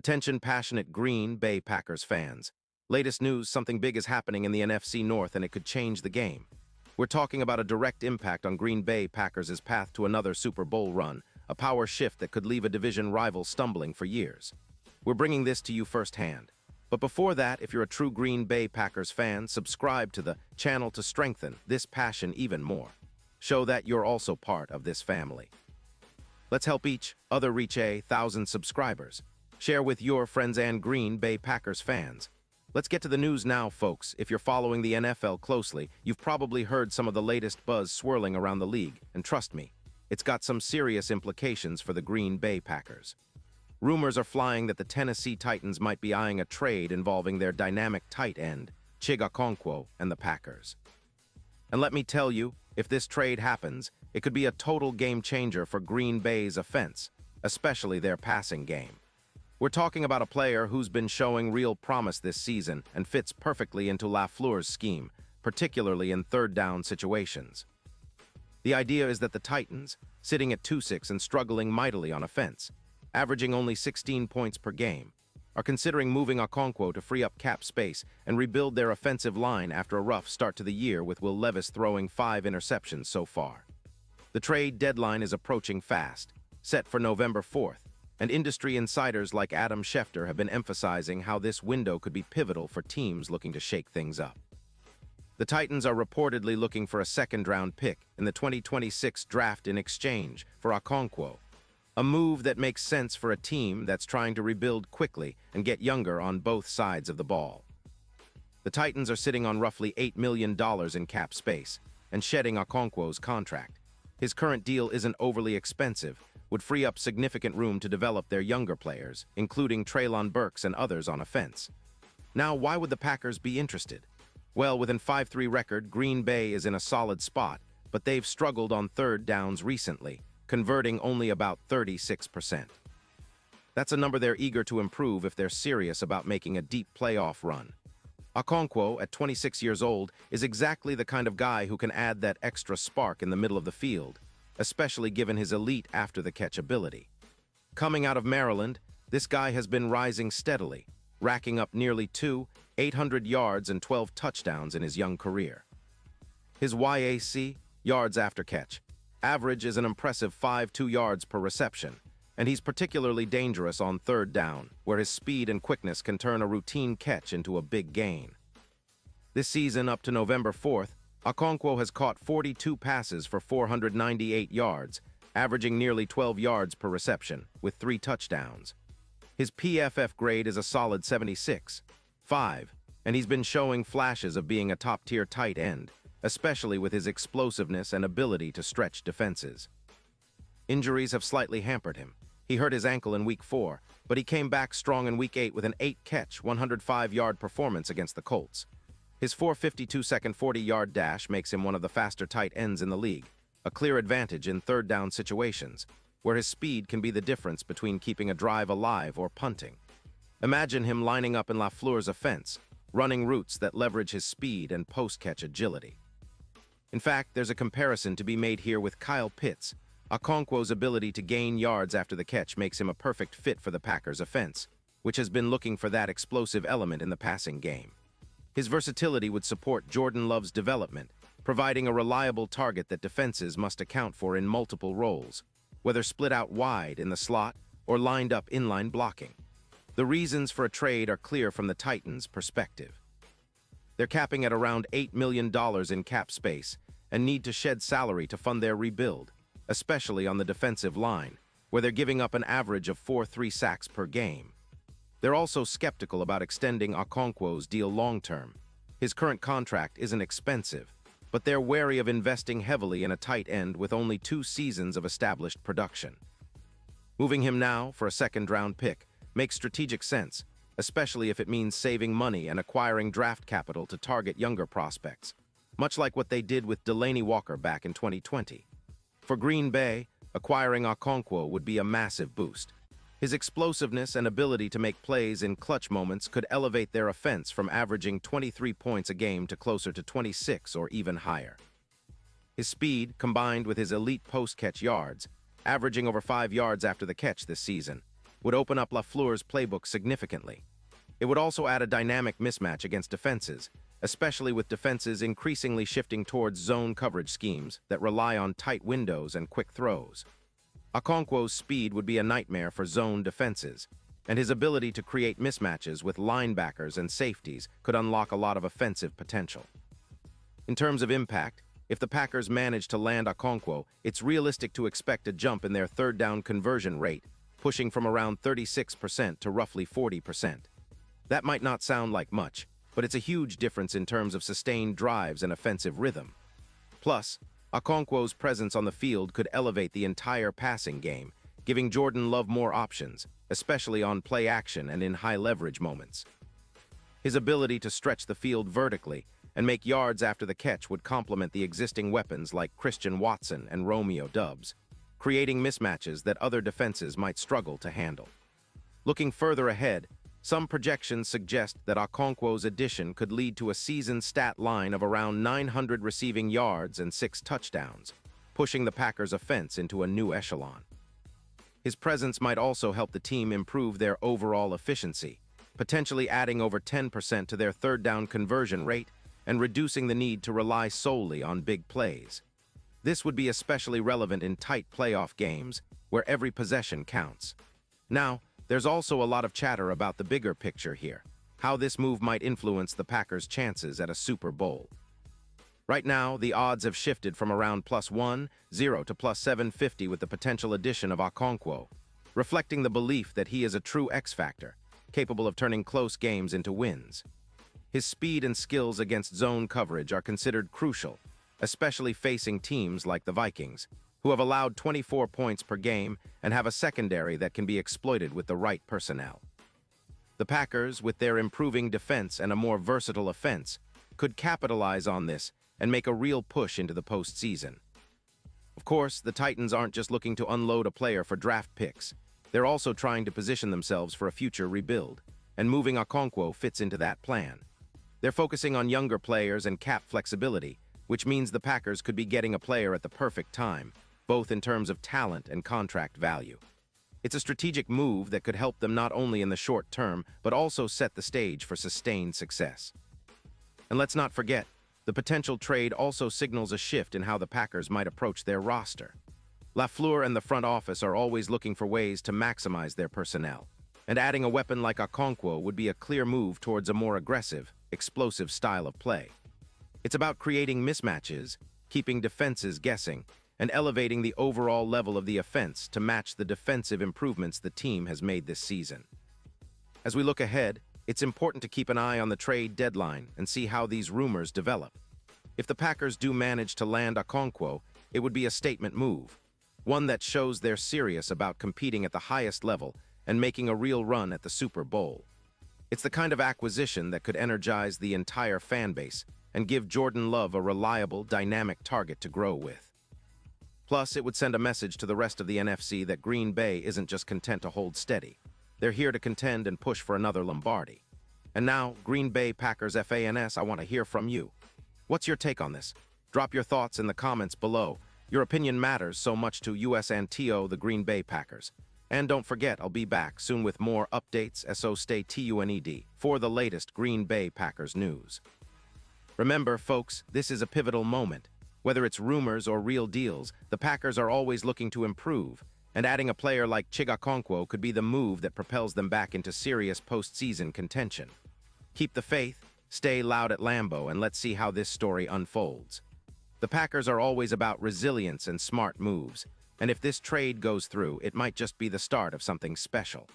Attention passionate Green Bay Packers fans. Latest news, something big is happening in the NFC North and it could change the game. We're talking about a direct impact on Green Bay Packers' path to another Super Bowl run, a power shift that could leave a division rival stumbling for years. We're bringing this to you firsthand. But before that, if you're a true Green Bay Packers fan, subscribe to the channel to strengthen this passion even more. Show that you're also part of this family. Let's help each other reach 1,000 subscribers. Share with your friends and Green Bay Packers fans. Let's get to the news now, folks. If you're following the NFL closely, you've probably heard some of the latest buzz swirling around the league, and trust me, it's got some serious implications for the Green Bay Packers. Rumors are flying that the Tennessee Titans might be eyeing a trade involving their dynamic tight end, Okonkwo, and the Packers. And let me tell you, if this trade happens, it could be a total game changer for Green Bay's offense, especially their passing game. We're talking about a player who's been showing real promise this season and fits perfectly into LaFleur's scheme, particularly in third-down situations. The idea is that the Titans, sitting at 2-6 and struggling mightily on offense, averaging only 16 points per game, are considering moving Okonkwo to free up cap space and rebuild their offensive line after a rough start to the year with Will Levis throwing 5 interceptions so far. The trade deadline is approaching fast, set for November 4th, and industry insiders like Adam Schefter have been emphasizing how this window could be pivotal for teams looking to shake things up. The Titans are reportedly looking for a second-round pick in the 2026 draft in exchange for Okonkwo, a move that makes sense for a team that's trying to rebuild quickly and get younger on both sides of the ball. The Titans are sitting on roughly $8 million in cap space and shedding Okonkwo's contract. His current deal isn't overly expensive, would free up significant room to develop their younger players, including Treylon Burks and others on offense. Now, why would the Packers be interested? Well, with a 5-3 record, Green Bay is in a solid spot, but they've struggled on third downs recently, converting only about 36%. That's a number they're eager to improve if they're serious about making a deep playoff run. Okonkwo, at 26 years old, is exactly the kind of guy who can add that extra spark in the middle of the field, especially given his elite after-the-catch ability. Coming out of Maryland, this guy has been rising steadily, racking up nearly 800 yards and 12 touchdowns in his young career. His YAC, yards after catch, average is an impressive 5.2 yards per reception, and he's particularly dangerous on third down, where his speed and quickness can turn a routine catch into a big gain. This season, up to November 4th, Okonkwo has caught 42 passes for 498 yards, averaging nearly 12 yards per reception, with 3 touchdowns. His PFF grade is a solid 76.5, and he's been showing flashes of being a top-tier tight end, especially with his explosiveness and ability to stretch defenses. Injuries have slightly hampered him. He hurt his ankle in Week 4, but he came back strong in Week 8 with an 8-catch, 105-yard performance against the Colts. His 4.52-second 40-yard dash makes him one of the faster tight ends in the league, a clear advantage in third-down situations, where his speed can be the difference between keeping a drive alive or punting. Imagine him lining up in LaFleur's offense, running routes that leverage his speed and post-catch agility. In fact, there's a comparison to be made here with Kyle Pitts. Okonkwo's ability to gain yards after the catch makes him a perfect fit for the Packers' offense, which has been looking for that explosive element in the passing game. His versatility would support Jordan Love's development, providing a reliable target that defenses must account for in multiple roles, whether split out wide in the slot or lined up inline blocking. The reasons for a trade are clear from the Titans' perspective. They're capping at around $8 million in cap space and need to shed salary to fund their rebuild, especially on the defensive line, where they're giving up an average of 4.3 sacks per game. They're also skeptical about extending Okonkwo's deal long-term. His current contract isn't expensive, but they're wary of investing heavily in a tight end with only 2 seasons of established production. Moving him now for a second-round pick makes strategic sense, especially if it means saving money and acquiring draft capital to target younger prospects, much like what they did with Delaney Walker back in 2020. For Green Bay, acquiring Okonkwo would be a massive boost. His explosiveness and ability to make plays in clutch moments could elevate their offense from averaging 23 points a game to closer to 26 or even higher. His speed, combined with his elite post-catch yards, averaging over 5 yards after the catch this season, would open up LaFleur's playbook significantly. It would also add a dynamic mismatch against defenses, especially with defenses increasingly shifting towards zone coverage schemes that rely on tight windows and quick throws. Okonkwo's speed would be a nightmare for zone defenses, and his ability to create mismatches with linebackers and safeties could unlock a lot of offensive potential. In terms of impact, if the Packers manage to land Okonkwo, it's realistic to expect a jump in their third down conversion rate, pushing from around 36% to roughly 40%. That might not sound like much, but it's a huge difference in terms of sustained drives and offensive rhythm. Plus, Okonkwo's presence on the field could elevate the entire passing game, giving Jordan Love more options, especially on play action and in high-leverage moments. His ability to stretch the field vertically and make yards after the catch would complement the existing weapons like Christian Watson and Romeo Doubs, creating mismatches that other defenses might struggle to handle. Looking further ahead, some projections suggest that Okonkwo's addition could lead to a season stat line of around 900 receiving yards and 6 touchdowns, pushing the Packers' offense into a new echelon. His presence might also help the team improve their overall efficiency, potentially adding over 10% to their third down conversion rate and reducing the need to rely solely on big plays. This would be especially relevant in tight playoff games, where every possession counts. Now, there's also a lot of chatter about the bigger picture here, how this move might influence the Packers' chances at a Super Bowl. Right now, the odds have shifted from around +1-0 to +750 with the potential addition of Okonkwo, reflecting the belief that he is a true X-factor, capable of turning close games into wins. His speed and skills against zone coverage are considered crucial, especially facing teams like the Vikings, who have allowed 24 points per game and have a secondary that can be exploited with the right personnel. The Packers, with their improving defense and a more versatile offense, could capitalize on this and make a real push into the postseason. Of course, the Titans aren't just looking to unload a player for draft picks. They're also trying to position themselves for a future rebuild, and moving Okonkwo fits into that plan. They're focusing on younger players and cap flexibility, which means the Packers could be getting a player at the perfect time, both in terms of talent and contract value. It's a strategic move that could help them not only in the short term, but also set the stage for sustained success. And let's not forget, the potential trade also signals a shift in how the Packers might approach their roster. LaFleur and the front office are always looking for ways to maximize their personnel, and adding a weapon like Okonkwo would be a clear move towards a more aggressive, explosive style of play. It's about creating mismatches, keeping defenses guessing, and elevating the overall level of the offense to match the defensive improvements the team has made this season. As we look ahead, it's important to keep an eye on the trade deadline and see how these rumors develop. If the Packers do manage to land Okonkwo, it would be a statement move, one that shows they're serious about competing at the highest level and making a real run at the Super Bowl. It's the kind of acquisition that could energize the entire fan base and give Jordan Love a reliable, dynamic target to grow with. Plus, it would send a message to the rest of the NFC that Green Bay isn't just content to hold steady. They're here to contend and push for another Lombardi. And now, Green Bay Packers fans, I want to hear from you. What's your take on this? Drop your thoughts in the comments below. Your opinion matters so much to US and TO, the Green Bay Packers. And don't forget, I'll be back soon with more updates, so stay tuned for the latest Green Bay Packers news. Remember, folks, this is a pivotal moment. Whether it's rumors or real deals, the Packers are always looking to improve, and adding a player like Okonkwo could be the move that propels them back into serious postseason contention. Keep the faith, stay loud at Lambeau, and let's see how this story unfolds. The Packers are always about resilience and smart moves, and if this trade goes through, it might just be the start of something special.